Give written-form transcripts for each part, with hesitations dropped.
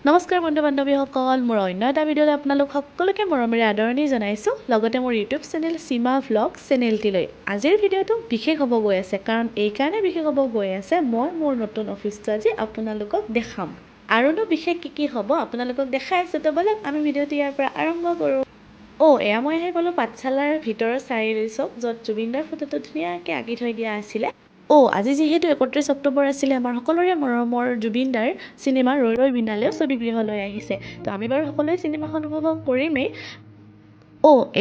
নমস্কাৰ বন্ধু বান্ধৱীসকল, মোৰ অন্য এটা ভিডিঅ'লৈ আপোনালোক সকলোকে মৰমেৰে আদৰণি জনাইছোঁ, লগতে মোৰ ইউটিউব চেনেল সীমা ভ্লগ চেনেলটিলৈ। আজিৰ ভিডিঅ'টো বিশেষ হ'ব গৈ আছে, কাৰণ এইকাৰণে বিশেষ হ'ব গৈ আছে, মই মোৰ নতুন অফিচটো আজি আপোনালোকক দেখাম। আৰুনো বিশেষ কি হ'ব আপোনালোকক দেখাই আছোঁ, তো বলক আমি ভিডিঅ'টো ইয়াৰ পৰা আৰম্ভ কৰোঁ। এয়া মই আহি গ'লোঁ পাঠশালাৰ ভিতৰৰ চাৰিআলি চক, য'ত জুবিনদাৰ ফটোটো ধুনীয়াকৈ আঁকি থৈ দিয়া আছিলে। আজি যিহেতু 31 অক্টোবৰ আছিলে, আমাৰ সকলোৰে মৰমৰ জুবিনদাৰ চিনেমা ৰৈ ৰৈ বিনালেও ছবিগৃহলৈ আহিছে। তো আমি বাৰু সকলোৱে চিনেমাখন উপভোগ কৰিমেই।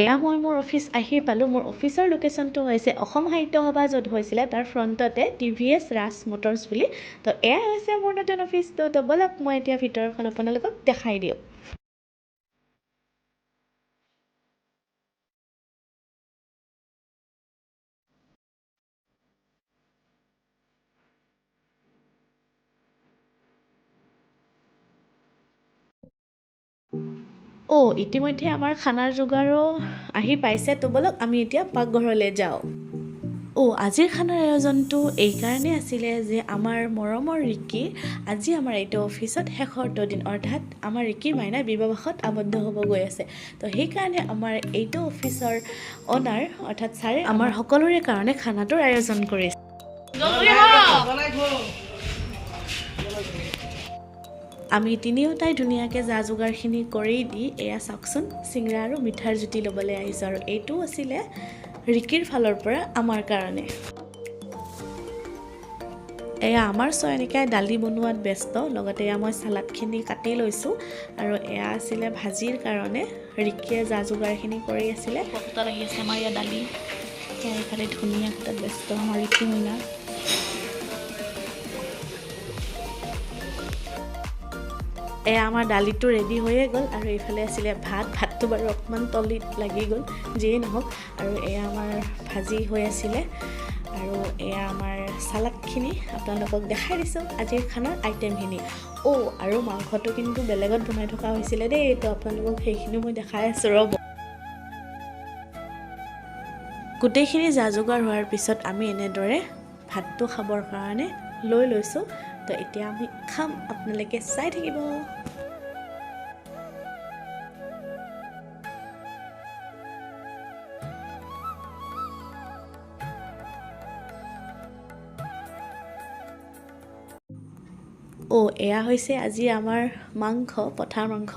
এয়া মই মোৰ অফিচ আহি পালোঁ। মোৰ অফিচৰ লোকেশ্যনটো হৈছে অসম সাহিত্য সভা য'ত হৈছিলে, তাৰ ফ্ৰণ্টতে TVS ৰাজ মটৰ্ছ বুলি। তো এয়া হৈছে মোৰ নতুন অফিচটো। তো বলক মই এতিয়া ভিতৰখন আপোনালোকক দেখাই দিওঁ। ইতিমধ্যে আমাৰ খানাৰ যোগাৰো আহি পাইছে। তো বলক আমি এতিয়া পাকঘৰলৈ যাওঁ। আজিৰ খানাৰ আয়োজনটো এইকাৰণে আছিলে যে আমাৰ মৰমৰ ৰিকি আজি আমাৰ এইটো অফিচত শেষৰটো দিন, অৰ্থাৎ আমাৰ ৰিকিৰ মাইনা বিবাহত আবদ্ধ হ'ব গৈ আছে। তো সেইকাৰণে আমাৰ এইটো অফিচৰ অনাৰ অৰ্থাৎ ছাৰে আমাৰ সকলোৰে কাৰণে খানাটোৰ আয়োজন কৰিছে। আমি তিনিওটাই ধুনীয়াকৈ যা যোগাৰখিনি কৰি দি এয়া চাওকচোন চিংৰা আৰু মিঠাৰ জুতি ল'বলৈ আহিছোঁ, আৰু এইটো আছিলে ৰিকিৰ ফালৰ পৰা আমাৰ কাৰণে। এয়া আমাৰ চয়নিকাই দালি বনোৱাত ব্যস্ত, লগতে এয়া মই চালাডখিনি কাটি লৈছোঁ, আৰু এয়া আছিলে ভাজিৰ কাৰণে ৰিকিয়ে যা যোগাৰখিনি কৰি আছিলে। কটা লাগি আছে আমাৰ ইয়াত দালি, এইফালে ধুনীয়া তাত ব্যস্ত আমাৰ ৰিকি মইনা। এয়া আমাৰ দালিটো ৰেডি হৈয়ে গ'ল, আৰু এইফালে আছিলে ভাতটো বাৰু অকণমান তলিত লাগি গ'ল, যিয়েই নহওক। আৰু এয়া আমাৰ ভাজি হৈ আছিলে, আৰু এয়া আমাৰ চালাডখিনি আপোনালোকক দেখাই দিছোঁ আজিৰ খানাৰ আইটেমখিনি। আৰু মাংসটো কিন্তু বেলেগত বনাই থকা হৈছিলে দেই, তো আপোনালোকক সেইখিনিও মই দেখাই আছোঁ ৰ'ব। গোটেইখিনি যা যোগাৰ হোৱাৰ পিছত আমি এনেদৰে ভাতটো খাবৰ কাৰণে লৈ লৈছোঁ। তো এতিয়া আমি খাম, আপোনালোকে চাই থাকিব। এয়া হৈছে আজি আমাৰ মাংস, পঠাৰ মাংস।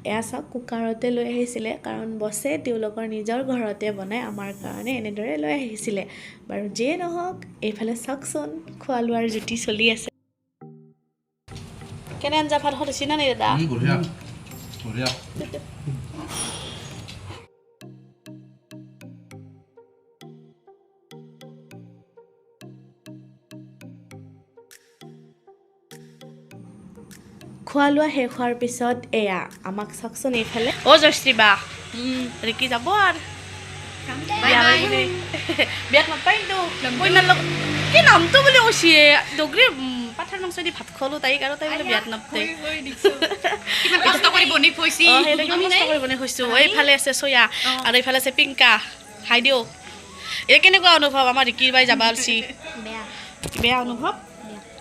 এয়া চাওক কুকাৰতে লৈ আহিছিলে, কাৰণ বছে তেওঁলোকৰ নিজৰ ঘৰতে বনাই আমাৰ কাৰণে এনেদৰে লৈ আহিছিলে। বাৰু যিয়ে নহওক, এইফালে চাওকচোন খোৱা লোৱাৰ জুতি চলি আছে। কেনে আঞ্জা ভাত হৈছে না নাই দাদা? খোৱা লোৱা শেষ হোৱাৰ পিছত এয়া আমাক চাওকচোন এইফালে জয়শ্ৰী বা ৰিকি যাব আৰু বিয়াত নাপায়তো কি নামটো বুলি কৈছে দগৰী পাঠাৰ মাংস দি ভাত খোৱালো তাইক, আৰু তাই বোলে বিয়াত নাপায়। এইফালে আছে চয়া আৰু এইফালে আছে পিংকা। হাই দিও, এই কেনেকুৱা অনুভৱ আমাৰ ৰিকিৰ বাই যাবা উলছি? বেয়া অনুভৱ?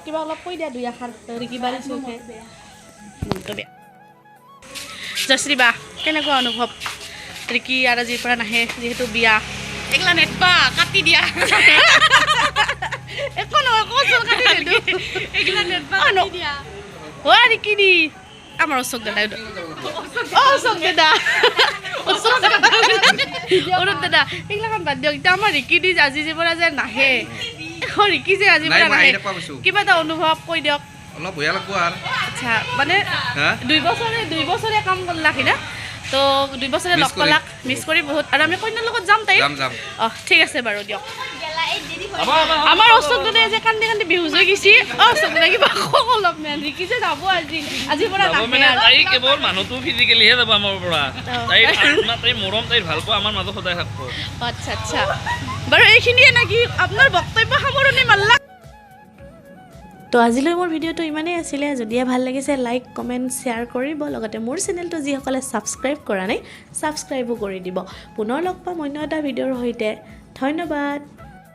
কিবা অলপ কৈ দিয়া দুই আষাৰ ৰিকি বাই জয়শ্ৰী বা কেনেকুৱা অনুভৱ? ৰিকি আৰু আজিৰ পৰা নাহে যিহেতু বিয়া। এইগিলা নেটবা কাটি দিয়া একো নহয়, কচোন কাটি দিওঁ এইগিলা নেটবা কাটি দিয়া। ৰিকি দি আমাৰ অশোক দাদা অশোক দাদা অৰুণ দাদা এইগিলাখন বাদ দিয়ক। এতিয়া আমাৰ ৰিকি দি আজি যে পৰা যে নাহে, ৰিকি যে আজিৰ পৰা নাহে, কিবা এটা অনুভৱ কৈ দিয়ক। অলপ বেয়া লাগব আৰু। আচ্ছা, মানে 2 বছৰে কাম কৰলাক না, তো 2 বছৰে লগ পালাক, মিছ কৰি বহুত। আৰু আমি কন্যাৰ লগত যাম তাই। ঠিক আছে বাৰু দিয়ক। আমাৰ অশোক দাদাই যে কান্দি কান্দি বেহুজ হৈ গৈছে। অশোক দাদা কিবা অলপ মেন ৰিকি যে যাব আজিৰ পৰা নাহে। কেৱল মানুহটো ফিজিকেলিহে যাব আমাৰ পৰা, তাই মৰম, তাইৰ ভাল পোৱা আমাৰ মাজত সদায় থাকিব। আচ্ছা বাৰু, এইখিনিয়ে নেকি আপোনাৰ বক্তব্য সামৰণি মাৰিলা? তো আজিলৈ মোৰ ভিডিঅ'টো ইমানেই আছিলে। যদিহে ভাল লাগিছে লাইক কমেণ্ট শ্বেয়াৰ কৰিব, লগতে মোৰ চেনেলটো যিসকলে ছাবস্ক্ৰাইব কৰা নাই ছাবস্ক্ৰাইবো কৰি দিব। পুনৰ লগ পাম অন্য এটা ভিডিঅ'ৰ সৈতে। ধন্যবাদ।